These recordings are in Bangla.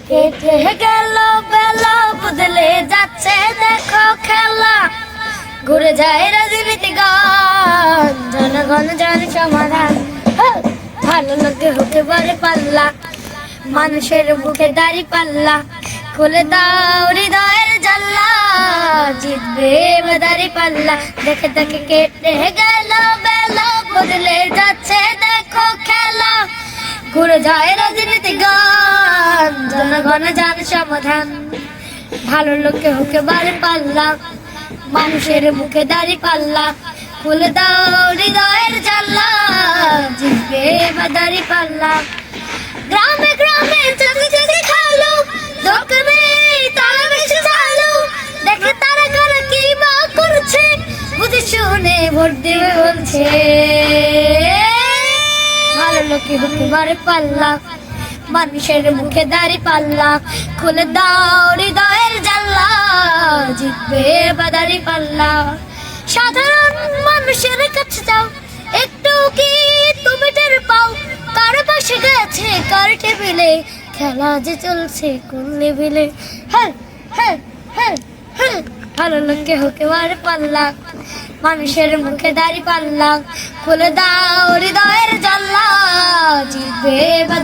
কেটে গেল বেলা বদলে যাচ্ছে দেখো খেলা, ঘুরে যায় রাজনীতি গান, জনগণ জানে সমাধান। ভালো লোকে হতে পারে পাল্লা, মানুষের বুকে দাড়ি পাল্লা, খুলে দাও হৃদয়ের জানলা, জিতবে দাড়ি পাল্লা। দেখে দেখে কেটে গেল বেলা বদলে যাচ্ছে দেখো খেলা, ঘুরে যায় রাজনীতি গান, জনগণ জানে সমাধান। ভালো লোকে হতে পারে পাল্লা, মানুষের মুখে দাড়ি পাল্লা, খুলে দাও হৃদয়ের জানলা, জিতবে দাড়ি পাল্লা। গ্রামে গ্রামে চাঁদি চাঁদি খালো, দোকানে তারা বেশি চালো, দেখে তারা কারা কি বা করছে, বুঝে শুনে ভোট দেবে বলছে। ভালো লোকে হতে পারে পাল্লা, মানুষের মুখে দাড়ি পাল্লা, খুলে দাও হৃদয়ের জানলা, জিতবে দাড়ি পাল্লা। সাধারণ মানুষের কাছে যাও, একটু কি তুমি টের পাও, কার পাশে গেছে কার টেবিলে, খেলা যে চলছে কোন লেভেলে। হ্যাঁ হ্যাঁ হ্যাঁ হ্যাঁ, ভালো লোকে হতে পারে পাল্লা, মানুষের মুখে দাড়ি পাল্লা, খুলে দাও হৃদয়ের জানলা, জিতবে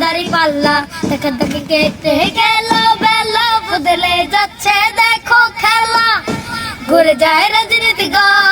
দাড়ি পাল্লা। দেখে দেখে কেটে গেল বেলা বদলে যাচ্ছে দেখো খেলা, ঘুরে যায় রাজনীতি গান,